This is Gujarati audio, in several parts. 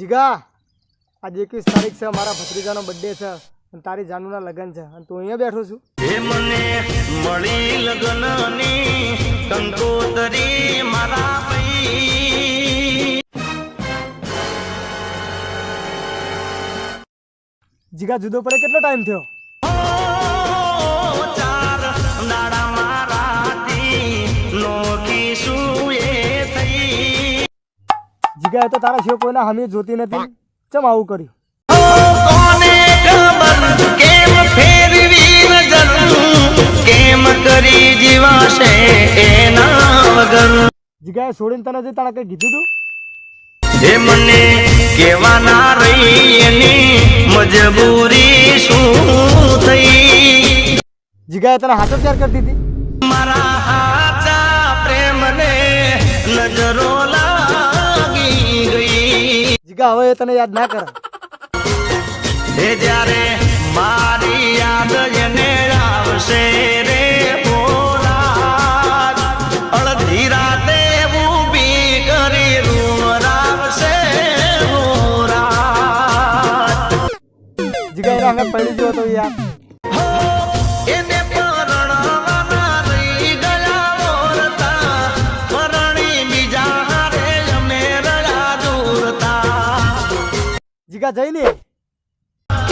જીગા आज 21 तारीख से मारा भत्रीजानो बर्थडे है અને તારી જાનુના લગન છે અને તું અહીંયા બેઠો છું એ મને મળી લગનની કંકોતરી મારા ભાઈ જીગા જુદો પડે કેટલો ટાઈમ થયો ચાર દાડા મારાથી નોકી સુએ થઈ જીગા એ તો તારા શિવ કોઈના હામી જોતી નથી ચમ આવું કર્યું કોને ખબર કેમ ફેરવી નજર કેમ કરી જીવાશે એના વગર જીગા છોડીને તને જે તારા કઈ કીધું તું એ મને કેવાના રહી એની મજબૂરી શું થઈ જીગા તને હાથો પ્યાર કરતી હતી મારા હાચા પ્રેમને નજરો લાગી ગઈ જીગા હવે એ તને યાદ ના કરે એ જ્યારે મારી યાદ એને આવશે રે ભોલા અડધી રાતે ઊભી કરી રૂમ રાવશે હોરા જીગા એના અમે પડી ગયો તો યાર એને પરણવાના રહી ગયા ઓરતા પરણી બીજા હારે અમે રડા દૂરતા જીગા જઈને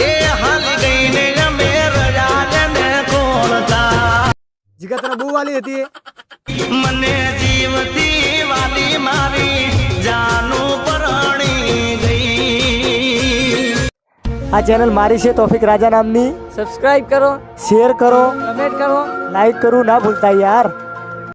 એ હાલી ગઈને અમે રડા ને કોણતા જીગા તને બહુ વાલી હતી મને જીવતી વાલી મારી જાનું પરણી ગઈ આ ચેનલ મારી છે તોફિક રાજા નામની सब्सक्राइब करो, શેર કરો कमेंट करो। લાઈક કરવું ના ભૂલતા યાર।